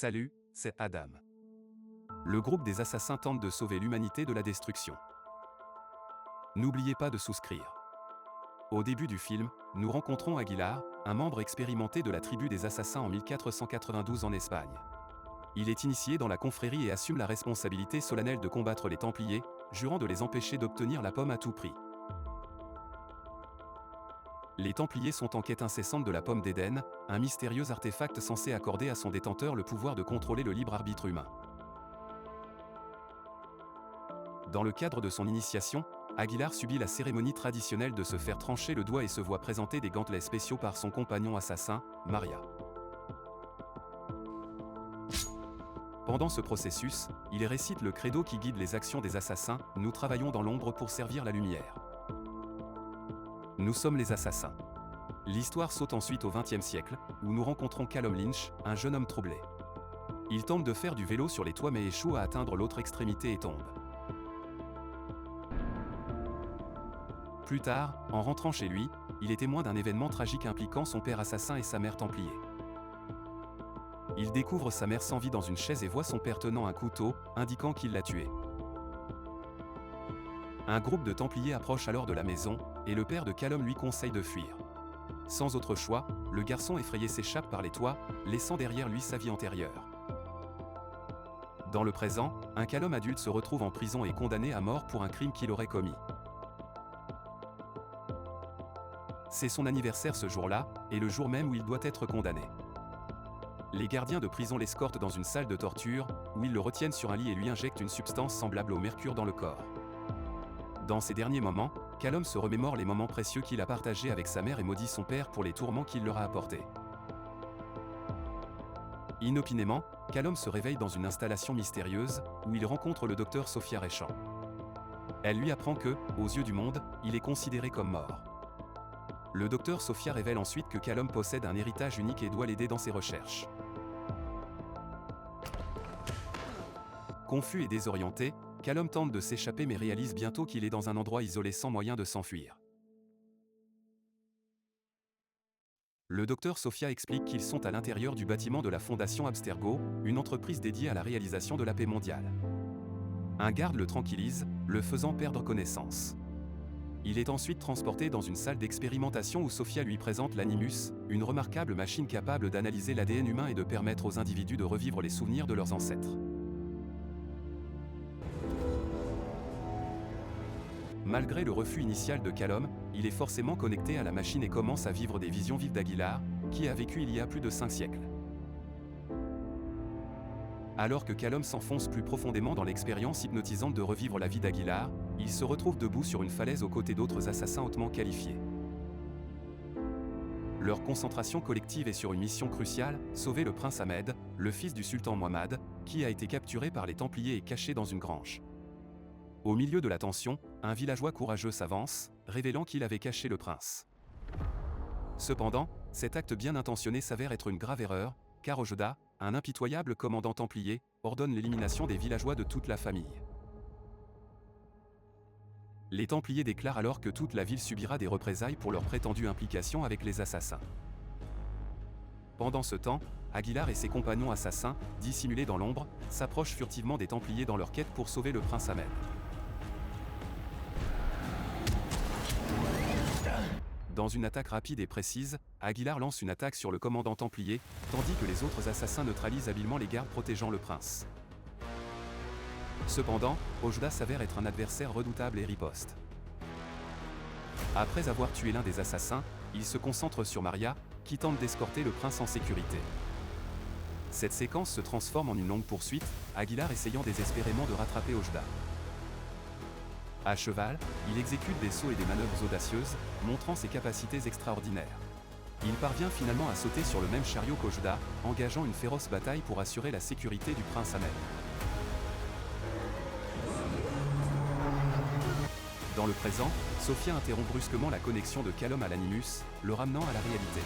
Salut, c'est Adam. Le groupe des assassins tente de sauver l'humanité de la destruction. N'oubliez pas de souscrire. Au début du film, nous rencontrons Aguilar, un membre expérimenté de la tribu des assassins en 1492 en Espagne. Il est initié dans la confrérie et assume la responsabilité solennelle de combattre les Templiers, jurant de les empêcher d'obtenir la pomme à tout prix. Les Templiers sont en quête incessante de la pomme d'Éden, un mystérieux artefact censé accorder à son détenteur le pouvoir de contrôler le libre arbitre humain. Dans le cadre de son initiation, Aguilar subit la cérémonie traditionnelle de se faire trancher le doigt et se voit présenter des gantelets spéciaux par son compagnon assassin, Maria. Pendant ce processus, il récite le credo qui guide les actions des assassins: « Nous travaillons dans l'ombre pour servir la lumière. Nous sommes les assassins. » L'histoire saute ensuite au XXe siècle, où nous rencontrons Callum Lynch, un jeune homme troublé. Il tente de faire du vélo sur les toits mais échoue à atteindre l'autre extrémité et tombe. Plus tard, en rentrant chez lui, il est témoin d'un événement tragique impliquant son père assassin et sa mère templier. Il découvre sa mère sans vie dans une chaise et voit son père tenant un couteau, indiquant qu'il l'a tué. Un groupe de templiers approche alors de la maison, et le père de Callum lui conseille de fuir. Sans autre choix, le garçon effrayé s'échappe par les toits, laissant derrière lui sa vie antérieure. Dans le présent, un Callum adulte se retrouve en prison et condamné à mort pour un crime qu'il aurait commis. C'est son anniversaire ce jour-là, et le jour même où il doit être condamné. Les gardiens de prison l'escortent dans une salle de torture, où ils le retiennent sur un lit et lui injectent une substance semblable au mercure dans le corps. Dans ces derniers moments, Callum se remémore les moments précieux qu'il a partagés avec sa mère et maudit son père pour les tourments qu'il leur a apportés. Inopinément, Callum se réveille dans une installation mystérieuse, où il rencontre le docteur Sophia Réchand. Elle lui apprend que, aux yeux du monde, il est considéré comme mort. Le docteur Sophia révèle ensuite que Callum possède un héritage unique et doit l'aider dans ses recherches. Confus et désorienté, Callum tente de s'échapper mais réalise bientôt qu'il est dans un endroit isolé sans moyen de s'enfuir. Le docteur Sophia explique qu'ils sont à l'intérieur du bâtiment de la Fondation Abstergo, une entreprise dédiée à la réalisation de la paix mondiale. Un garde le tranquillise, le faisant perdre connaissance. Il est ensuite transporté dans une salle d'expérimentation où Sophia lui présente l'Animus, une remarquable machine capable d'analyser l'ADN humain et de permettre aux individus de revivre les souvenirs de leurs ancêtres. Malgré le refus initial de Callum, il est forcément connecté à la machine et commence à vivre des visions vives d'Aguilar, qui a vécu il y a plus de 5 siècles. Alors que Callum s'enfonce plus profondément dans l'expérience hypnotisante de revivre la vie d'Aguilar, il se retrouve debout sur une falaise aux côtés d'autres assassins hautement qualifiés. Leur concentration collective est sur une mission cruciale: sauver le prince Ahmed, le fils du sultan Mohammad, qui a été capturé par les Templiers et caché dans une grange. Au milieu de la tension, un villageois courageux s'avance, révélant qu'il avait caché le prince. Cependant, cet acte bien intentionné s'avère être une grave erreur, car Ojeda, un impitoyable commandant templier, ordonne l'élimination des villageois de toute la famille. Les Templiers déclarent alors que toute la ville subira des représailles pour leur prétendue implication avec les assassins. Pendant ce temps, Aguilar et ses compagnons assassins, dissimulés dans l'ombre, s'approchent furtivement des Templiers dans leur quête pour sauver le prince Ahmed. Dans une attaque rapide et précise, Aguilar lance une attaque sur le commandant templier, tandis que les autres assassins neutralisent habilement les gardes protégeant le prince. Cependant, Ojeda s'avère être un adversaire redoutable et riposte. Après avoir tué l'un des assassins, il se concentre sur Maria, qui tente d'escorter le prince en sécurité. Cette séquence se transforme en une longue poursuite, Aguilar essayant désespérément de rattraper Ojeda. À cheval, il exécute des sauts et des manœuvres audacieuses, montrant ses capacités extraordinaires. Il parvient finalement à sauter sur le même chariot qu'Ojeda, engageant une féroce bataille pour assurer la sécurité du prince Ahmed. Dans le présent, Sophia interrompt brusquement la connexion de Callum à l'Animus, le ramenant à la réalité.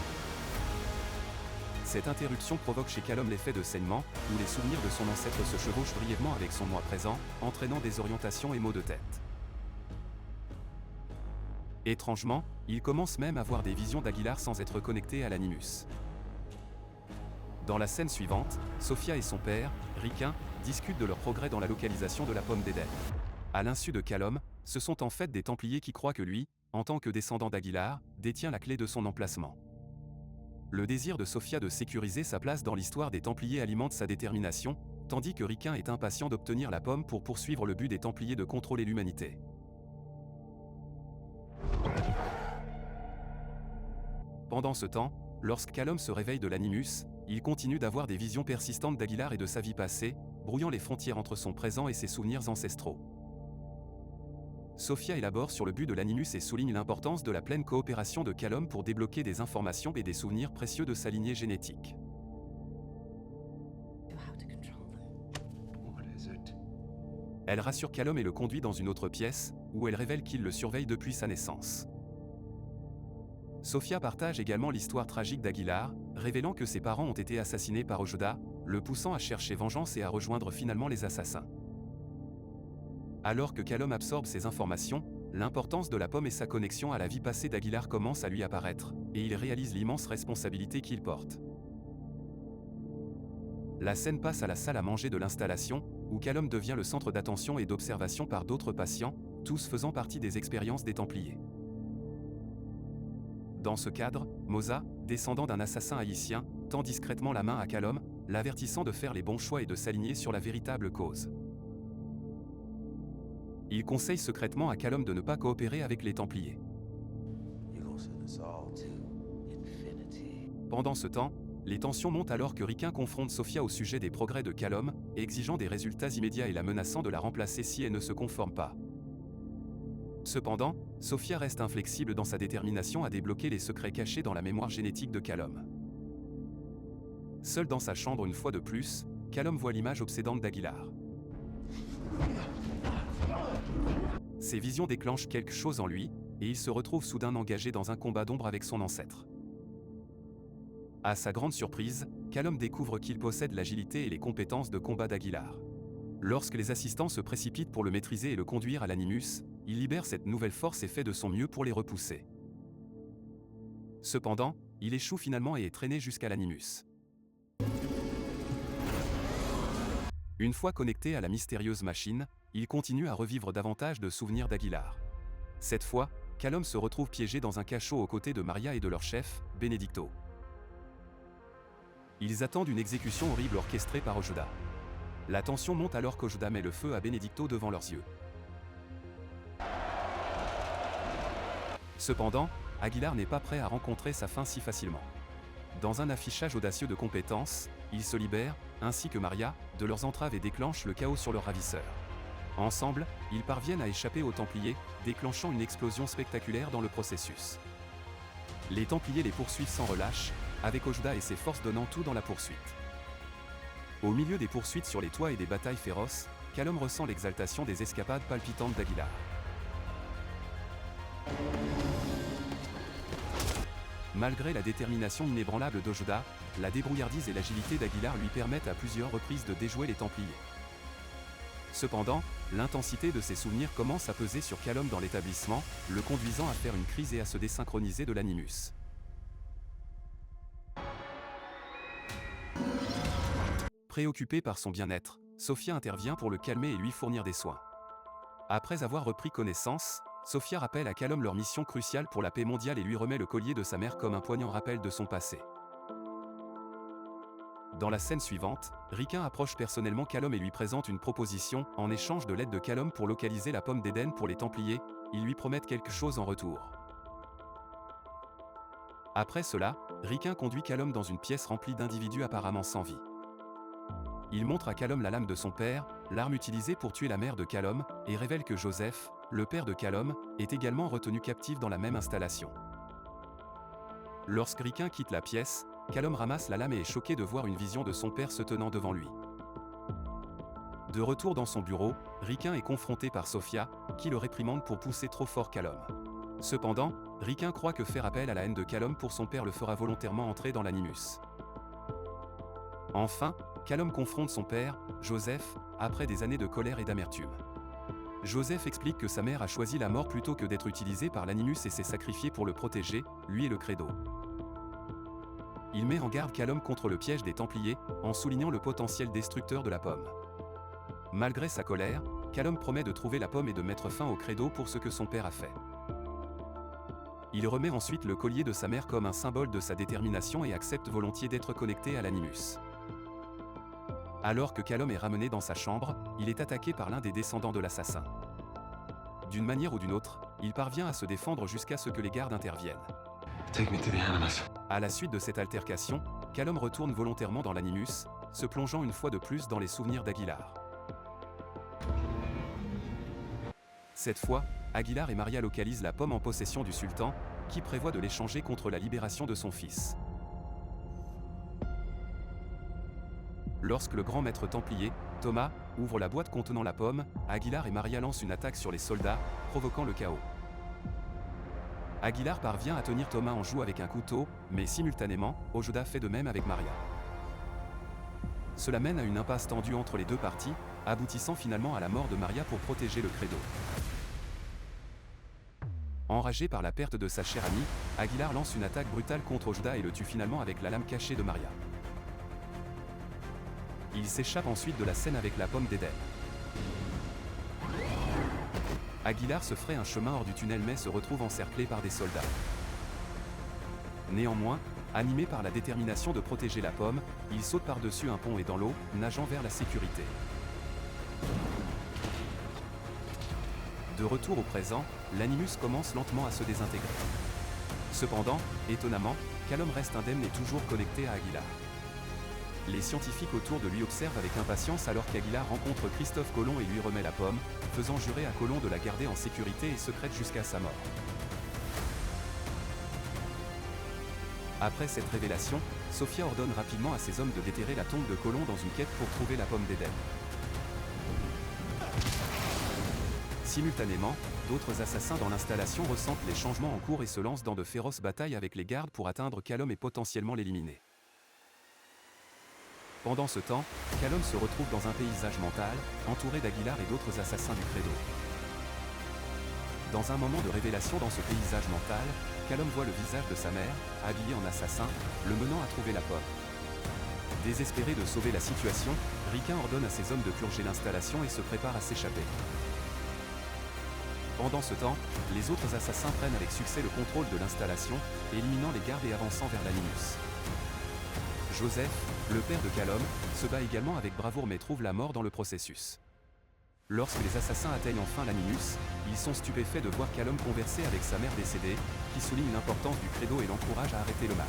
Cette interruption provoque chez Callum l'effet de saignement, où les souvenirs de son ancêtre se chevauchent brièvement avec son moi présent, entraînant désorientation et maux de tête. Étrangement, il commence même à voir des visions d'Aguilar sans être connecté à l'Animus. Dans la scène suivante, Sophia et son père, Riquin, discutent de leur progrès dans la localisation de la pomme d'Éden. À l'insu de Callum, ce sont en fait des Templiers qui croient que lui, en tant que descendant d'Aguilar, détient la clé de son emplacement. Le désir de Sophia de sécuriser sa place dans l'histoire des Templiers alimente sa détermination, tandis que Riquin est impatient d'obtenir la pomme pour poursuivre le but des Templiers de contrôler l'humanité. Pendant ce temps, lorsque Callum se réveille de l'animus, il continue d'avoir des visions persistantes d'Aguilar et de sa vie passée, brouillant les frontières entre son présent et ses souvenirs ancestraux. Sophia élabore sur le but de l'animus et souligne l'importance de la pleine coopération de Callum pour débloquer des informations et des souvenirs précieux de sa lignée génétique. Elle rassure Callum et le conduit dans une autre pièce, où elle révèle qu'il le surveille depuis sa naissance. Sophia partage également l'histoire tragique d'Aguilar, révélant que ses parents ont été assassinés par Ojeda, le poussant à chercher vengeance et à rejoindre finalement les assassins. Alors que Callum absorbe ces informations, l'importance de la pomme et sa connexion à la vie passée d'Aguilar commence à lui apparaître, et il réalise l'immense responsabilité qu'il porte. La scène passe à la salle à manger de l'installation, où Callum devient le centre d'attention et d'observation par d'autres patients, tous faisant partie des expériences des Templiers. Dans ce cadre, Moza, descendant d'un assassin haïtien, tend discrètement la main à Callum, l'avertissant de faire les bons choix et de s'aligner sur la véritable cause. Il conseille secrètement à Callum de ne pas coopérer avec les Templiers. Pendant ce temps, les tensions montent alors que Riquin confronte Sophia au sujet des progrès de Callum, exigeant des résultats immédiats et la menaçant de la remplacer si elle ne se conforme pas. Cependant, Sophia reste inflexible dans sa détermination à débloquer les secrets cachés dans la mémoire génétique de Callum. Seul dans sa chambre une fois de plus, Callum voit l'image obsédante d'Aguilar. Ces visions déclenchent quelque chose en lui, et il se retrouve soudain engagé dans un combat d'ombre avec son ancêtre. À sa grande surprise, Callum découvre qu'il possède l'agilité et les compétences de combat d'Aguilar. Lorsque les assistants se précipitent pour le maîtriser et le conduire à l'animus, il libère cette nouvelle force et fait de son mieux pour les repousser. Cependant, il échoue finalement et est traîné jusqu'à l'animus. Une fois connecté à la mystérieuse machine, il continue à revivre davantage de souvenirs d'Aguilar. Cette fois, Callum se retrouve piégé dans un cachot aux côtés de Maria et de leur chef, Benedicto. Ils attendent une exécution horrible orchestrée par Ojeda. La tension monte alors qu'Ojeda met le feu à Benedicto devant leurs yeux. Cependant, Aguilar n'est pas prêt à rencontrer sa fin si facilement. Dans un affichage audacieux de compétences, ils se libèrent, ainsi que Maria, de leurs entraves et déclenchent le chaos sur leur ravisseur. Ensemble, ils parviennent à échapper aux Templiers, déclenchant une explosion spectaculaire dans le processus. Les Templiers les poursuivent sans relâche, avec Ojeda et ses forces donnant tout dans la poursuite. Au milieu des poursuites sur les toits et des batailles féroces, Callum ressent l'exaltation des escapades palpitantes d'Aguilar. Malgré la détermination inébranlable d'Ojeda, la débrouillardise et l'agilité d'Aguilar lui permettent à plusieurs reprises de déjouer les Templiers. Cependant, l'intensité de ses souvenirs commence à peser sur Callum dans l'établissement, le conduisant à faire une crise et à se désynchroniser de l'animus. Préoccupée par son bien-être, Sophia intervient pour le calmer et lui fournir des soins. Après avoir repris connaissance, Sophia rappelle à Callum leur mission cruciale pour la paix mondiale et lui remet le collier de sa mère comme un poignant rappel de son passé. Dans la scène suivante, Riquin approche personnellement Callum et lui présente une proposition. En échange de l'aide de Callum pour localiser la pomme d'Éden pour les Templiers, ils lui promettent quelque chose en retour. Après cela, Riquin conduit Callum dans une pièce remplie d'individus apparemment sans vie. Il montre à Callum la lame de son père, l'arme utilisée pour tuer la mère de Callum, et révèle que Joseph, le père de Callum, est également retenu captif dans la même installation. Lorsque Riquin quitte la pièce, Callum ramasse la lame et est choqué de voir une vision de son père se tenant devant lui. De retour dans son bureau, Riquin est confronté par Sophia, qui le réprimande pour pousser trop fort Callum. Cependant, Riquin croit que faire appel à la haine de Callum pour son père le fera volontairement entrer dans l'animus. Enfin, Callum confronte son père, Joseph, après des années de colère et d'amertume. Joseph explique que sa mère a choisi la mort plutôt que d'être utilisée par l'animus et s'est sacrifiée pour le protéger, lui et le credo. il met en garde Callum contre le piège des Templiers, en soulignant le potentiel destructeur de la pomme. Malgré sa colère, Callum promet de trouver la pomme et de mettre fin au credo pour ce que son père a fait. Il remet ensuite le collier de sa mère comme un symbole de sa détermination et accepte volontiers d'être connecté à l'animus. Alors que Callum est ramené dans sa chambre, il est attaqué par l'un des descendants de l'assassin. D'une manière ou d'une autre, il parvient à se défendre jusqu'à ce que les gardes interviennent. Take me to the Animus. À la suite de cette altercation, Callum retourne volontairement dans l'animus, se plongeant une fois de plus dans les souvenirs d'Aguilar. Cette fois, Aguilar et Maria localisent la pomme en possession du sultan, qui prévoit de l'échanger contre la libération de son fils. Lorsque le grand maître templier, Thomas, ouvre la boîte contenant la pomme, Aguilar et Maria lancent une attaque sur les soldats, provoquant le chaos. Aguilar parvient à tenir Thomas en joue avec un couteau, mais simultanément, Ojeda fait de même avec Maria. Cela mène à une impasse tendue entre les deux parties, aboutissant finalement à la mort de Maria pour protéger le credo. Enragé par la perte de sa chère amie, Aguilar lance une attaque brutale contre Ojeda et le tue finalement avec la lame cachée de Maria. Il s'échappe ensuite de la scène avec la pomme d'Éden. Aguilar se ferait un chemin hors du tunnel mais se retrouve encerclé par des soldats. Néanmoins, animé par la détermination de protéger la pomme, il saute par-dessus un pont et dans l'eau, nageant vers la sécurité. De retour au présent, l'animus commence lentement à se désintégrer. Cependant, étonnamment, Callum reste indemne et toujours connecté à Aguilar. Les scientifiques autour de lui observent avec impatience alors qu'Aguilar rencontre Christophe Colomb et lui remet la pomme, faisant jurer à Colomb de la garder en sécurité et secrète jusqu'à sa mort. Après cette révélation, Sophia ordonne rapidement à ses hommes de déterrer la tombe de Colomb dans une quête pour trouver la pomme d'Éden. Simultanément, d'autres assassins dans l'installation ressentent les changements en cours et se lancent dans de féroces batailles avec les gardes pour atteindre Callum et potentiellement l'éliminer. Pendant ce temps, Callum se retrouve dans un paysage mental, entouré d'Aguilar et d'autres assassins du credo. Dans un moment de révélation dans ce paysage mental, Callum voit le visage de sa mère, habillée en assassin, le menant à trouver la pomme. Désespéré de sauver la situation, Riquin ordonne à ses hommes de purger l'installation et se prépare à s'échapper. Pendant ce temps, les autres assassins prennent avec succès le contrôle de l'installation, éliminant les gardes et avançant vers l'animus. Joseph, le père de Callum, se bat également avec bravoure mais trouve la mort dans le processus. Lorsque les assassins atteignent enfin l'animus, ils sont stupéfaits de voir Callum converser avec sa mère décédée, qui souligne l'importance du credo et l'encourage à arrêter le mal.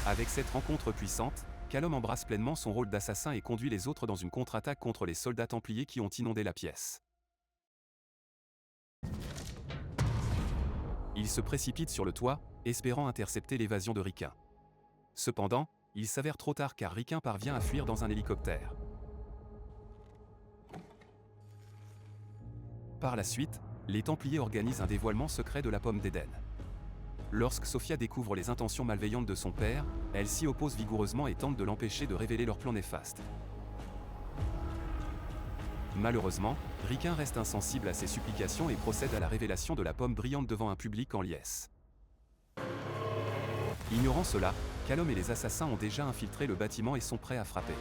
Avec cette rencontre puissante, Callum embrasse pleinement son rôle d'assassin et conduit les autres dans une contre-attaque contre les soldats templiers qui ont inondé la pièce. Il se précipite sur le toit, espérant intercepter l'évasion de Riquin. Cependant, il s'avère trop tard car Riquin parvient à fuir dans un hélicoptère. Par la suite, les Templiers organisent un dévoilement secret de la pomme d'Éden. Lorsque Sophia découvre les intentions malveillantes de son père, elle s'y oppose vigoureusement et tente de l'empêcher de révéler leur plan néfaste. Malheureusement, Riquin reste insensible à ses supplications et procède à la révélation de la pomme brillante devant un public en liesse. Ignorant cela, Callum et les assassins ont déjà infiltré le bâtiment et sont prêts à frapper.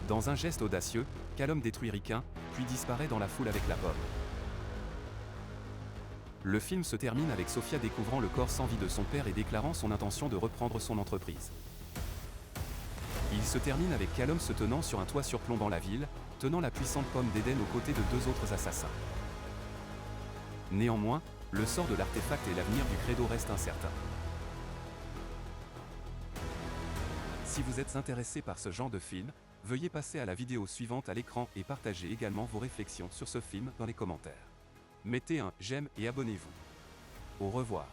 Dans un geste audacieux, Callum détruit Riquin, puis disparaît dans la foule avec la pomme. Le film se termine avec Sophia découvrant le corps sans vie de son père et déclarant son intention de reprendre son entreprise. Il se termine avec Callum se tenant sur un toit surplombant la ville, tenant la puissante pomme d'Éden aux côtés de deux autres assassins. Néanmoins, le sort de l'artefact et l'avenir du credo restent incertains. Si vous êtes intéressé par ce genre de film, veuillez passer à la vidéo suivante à l'écran et partagez également vos réflexions sur ce film dans les commentaires. Mettez un j'aime et abonnez-vous. Au revoir.